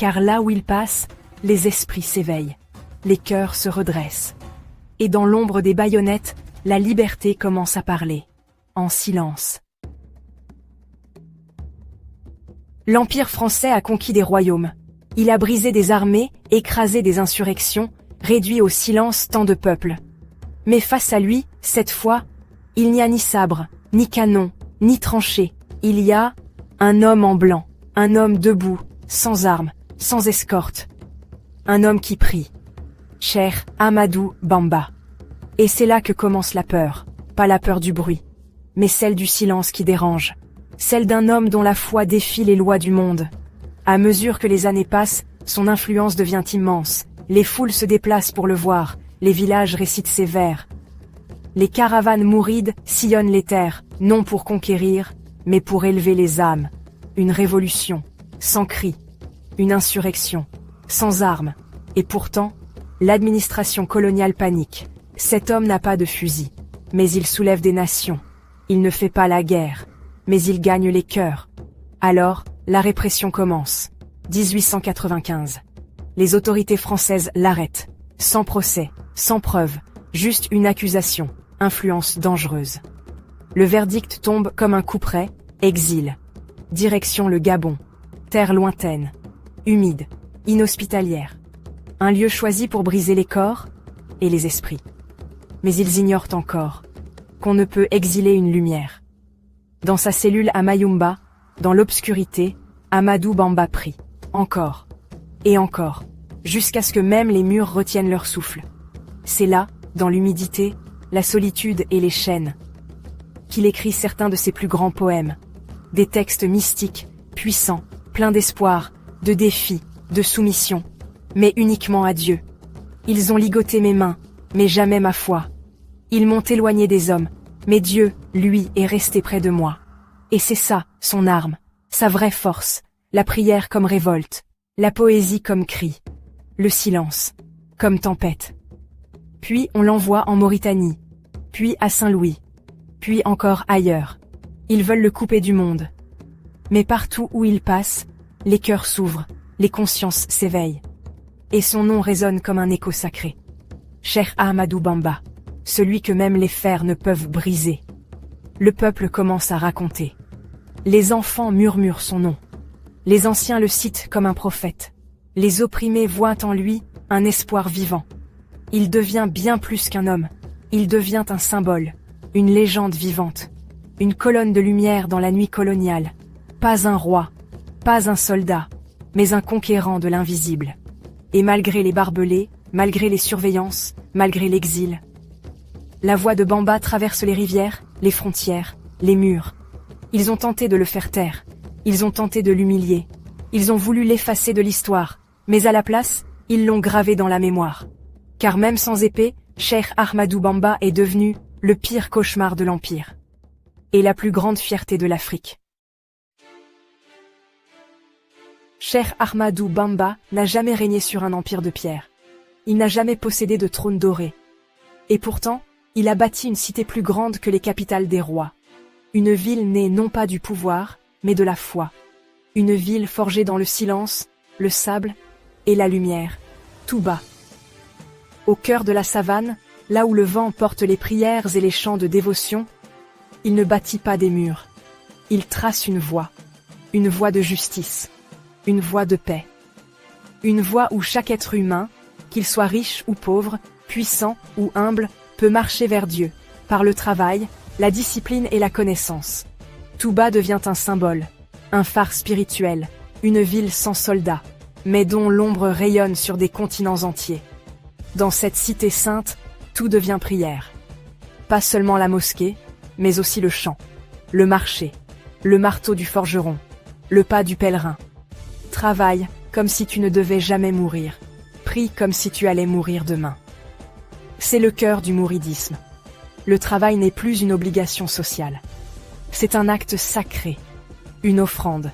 car là où il passe, les esprits s'éveillent, les cœurs se redressent. Et dans l'ombre des baïonnettes, la liberté commence à parler, en silence. L'Empire français a conquis des royaumes. Il a brisé des armées, écrasé des insurrections, réduit au silence tant de peuples. Mais face à lui, cette fois, il n'y a ni sabre, ni canon, ni tranchée. Il y a un homme en blanc, un homme debout, sans armes, sans escorte. Un homme qui prie. Cheikh Ahmadou Bamba. Et c'est là que commence la peur, pas la peur du bruit, mais celle du silence qui dérange, celle d'un homme dont la foi défie les lois du monde. À mesure que les années passent, son influence devient immense, les foules se déplacent pour le voir, les villages récitent ses vers. Les caravanes mourides sillonnent les terres, non pour conquérir, mais pour élever les âmes. Une révolution, sans cri, une insurrection, sans armes, et pourtant, l'administration coloniale panique. Cet homme n'a pas de fusil, mais il soulève des nations. Il ne fait pas la guerre, mais il gagne les cœurs. Alors, la répression commence. 1895. Les autorités françaises l'arrêtent. Sans procès, sans preuve, juste une accusation, influence dangereuse. Le verdict tombe comme un couperet, exil. Direction le Gabon. Terre lointaine, humide, inhospitalière. Un lieu choisi pour briser les corps et les esprits. Mais ils ignorent encore qu'on ne peut exiler une lumière. Dans sa cellule à Mayumba, dans l'obscurité, Ahmadou Bamba prie, encore, et encore, jusqu'à ce que même les murs retiennent leur souffle. C'est là, dans l'humidité, la solitude et les chaînes, qu'il écrit certains de ses plus grands poèmes. Des textes mystiques, puissants, pleins d'espoir, de défis, de soumission, mais uniquement à Dieu. Ils ont ligoté mes mains, mais jamais ma foi. Ils m'ont éloigné des hommes, mais Dieu, lui, est resté près de moi. Et c'est ça, son arme, sa vraie force, la prière comme révolte, la poésie comme cri, le silence, comme tempête. Puis on l'envoie en Mauritanie, puis à Saint-Louis, puis encore ailleurs. Ils veulent le couper du monde. Mais partout où il passe, les cœurs s'ouvrent, les consciences s'éveillent. Et son nom résonne comme un écho sacré. Cheikh Ahmadou Bamba, celui que même les fers ne peuvent briser. Le peuple commence à raconter. Les enfants murmurent son nom. Les anciens le citent comme un prophète. Les opprimés voient en lui un espoir vivant. Il devient bien plus qu'un homme. Il devient un symbole, une légende vivante, une colonne de lumière dans la nuit coloniale. Pas un roi, pas un soldat, mais un conquérant de l'invisible. Et malgré les barbelés, malgré les surveillances, malgré l'exil, la voix de Bamba traverse les rivières, les frontières, les murs. Ils ont tenté de le faire taire, ils ont tenté de l'humilier, ils ont voulu l'effacer de l'histoire, mais à la place, ils l'ont gravé dans la mémoire. Car même sans épée, Cheikh Ahmadou Bamba est devenu le pire cauchemar de l'Empire. Et la plus grande fierté de l'Afrique. Cheikh Ahmadou Bamba n'a jamais régné sur un empire de pierre. Il n'a jamais possédé de trône doré. Et pourtant, il a bâti une cité plus grande que les capitales des rois. Une ville née non pas du pouvoir, mais de la foi. Une ville forgée dans le silence, le sable et la lumière, tout bas. Au cœur de la savane, là où le vent porte les prières et les chants de dévotion, il ne bâtit pas des murs. Il trace une voie de justice, une voie de paix. Une voie où chaque être humain, qu'il soit riche ou pauvre, puissant ou humble, peut marcher vers Dieu, par le travail, la discipline et la connaissance. Touba devient un symbole, un phare spirituel, une ville sans soldats, mais dont l'ombre rayonne sur des continents entiers. Dans cette cité sainte, tout devient prière. Pas seulement la mosquée, mais aussi le chant, le marché, le marteau du forgeron, le pas du pèlerin. Travaille comme si tu ne devais jamais mourir. Prie comme si tu allais mourir demain. C'est le cœur du mouridisme. Le travail n'est plus une obligation sociale. C'est un acte sacré, une offrande,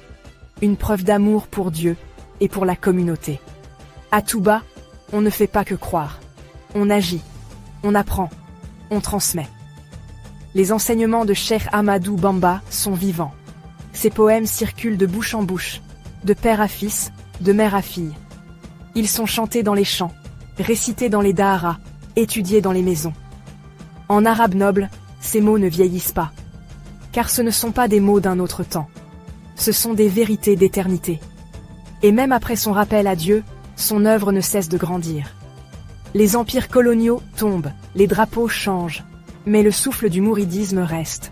une preuve d'amour pour Dieu et pour la communauté. À Touba, on ne fait pas que croire. On agit, on apprend, on transmet. Les enseignements de Cheikh Ahmadou Bamba sont vivants. Ses poèmes circulent de bouche en bouche, de père à fils, de mère à fille. Ils sont chantés dans les champs, récités dans les daharas, étudiés dans les maisons. En arabe noble, ces mots ne vieillissent pas. Car ce ne sont pas des mots d'un autre temps. Ce sont des vérités d'éternité. Et même après son rappel à Dieu, son œuvre ne cesse de grandir. Les empires coloniaux tombent, les drapeaux changent, mais le souffle du mouridisme reste.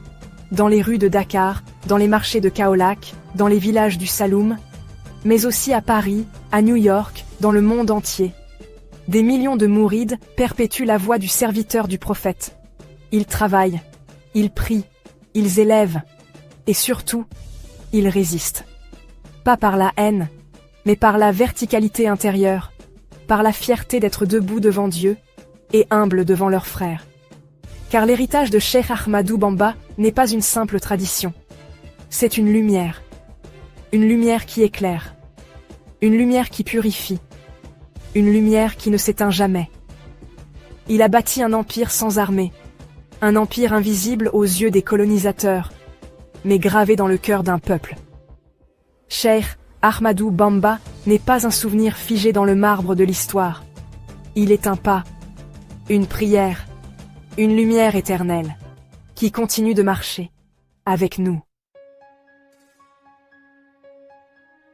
Dans les rues de Dakar, dans les marchés de Kaolack, dans les villages du Saloum, mais aussi à Paris, à New York, dans le monde entier. Des millions de mourides perpétuent la voix du serviteur du prophète. Ils travaillent, ils prient, ils élèvent, et surtout, ils résistent. Pas par la haine, mais par la verticalité intérieure, par la fierté d'être debout devant Dieu, et humble devant leurs frères. Car l'héritage de Cheikh Ahmadou Bamba n'est pas une simple tradition. C'est une lumière qui éclaire, une lumière qui purifie, une lumière qui ne s'éteint jamais. Il a bâti un empire sans armée, un empire invisible aux yeux des colonisateurs, mais gravé dans le cœur d'un peuple. Cheikh Ahmadou Bamba n'est pas un souvenir figé dans le marbre de l'histoire. Il est un pas, une prière, une lumière éternelle, qui continue de marcher avec nous.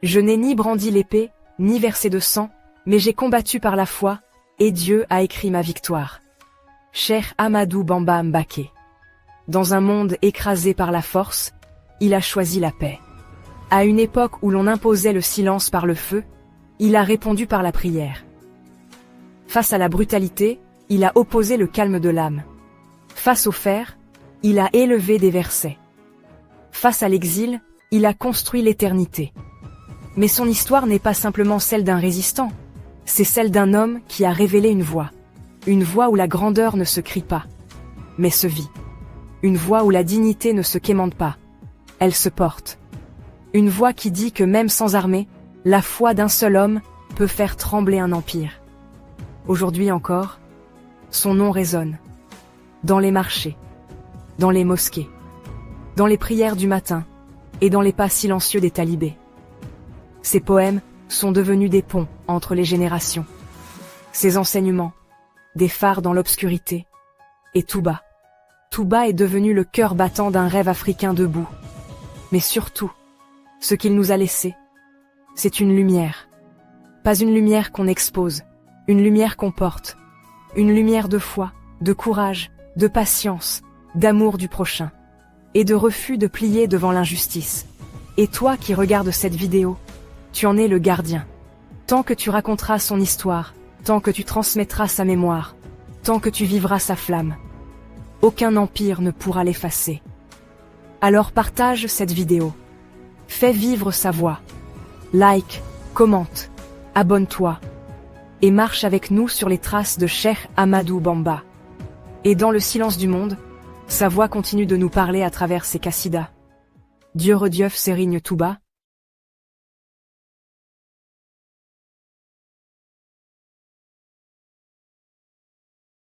Je n'ai ni brandi l'épée, ni versé de sang, mais j'ai combattu par la foi, et Dieu a écrit ma victoire. Cheikh Ahmadou Bamba Mbaké. Dans un monde écrasé par la force, il a choisi la paix. À une époque où l'on imposait le silence par le feu, il a répondu par la prière. Face à la brutalité, il a opposé le calme de l'âme. Face au fer, il a élevé des versets. Face à l'exil, il a construit l'éternité. Mais son histoire n'est pas simplement celle d'un résistant, c'est celle d'un homme qui a révélé une voix où la grandeur ne se crie pas, mais se vit. Une voix où la dignité ne se quémande pas, elle se porte. Une voix qui dit que même sans armée, la foi d'un seul homme peut faire trembler un empire. Aujourd'hui encore, son nom résonne. Dans les marchés, dans les mosquées, dans les prières du matin et dans les pas silencieux des talibés. Ses poèmes sont devenus des ponts entre les générations. Ses enseignements, des phares dans l'obscurité. Et Touba est devenu le cœur battant d'un rêve africain debout. Mais surtout, ce qu'il nous a laissé, c'est une lumière. Pas une lumière qu'on expose, une lumière qu'on porte. Une lumière de foi, de courage, de patience, d'amour du prochain. Et de refus de plier devant l'injustice. Et toi qui regardes cette vidéo, tu en es le gardien. Tant que tu raconteras son histoire, tant que tu transmettras sa mémoire, tant que tu vivras sa flamme, aucun empire ne pourra l'effacer. Alors partage cette vidéo. Fais vivre sa voix. Like, commente, abonne-toi. Et marche avec nous sur les traces de Cheikh Ahmadou Bamba. Et dans le silence du monde, sa voix continue de nous parler à travers ses qassidas. Dieu Redieu Serigne Touba,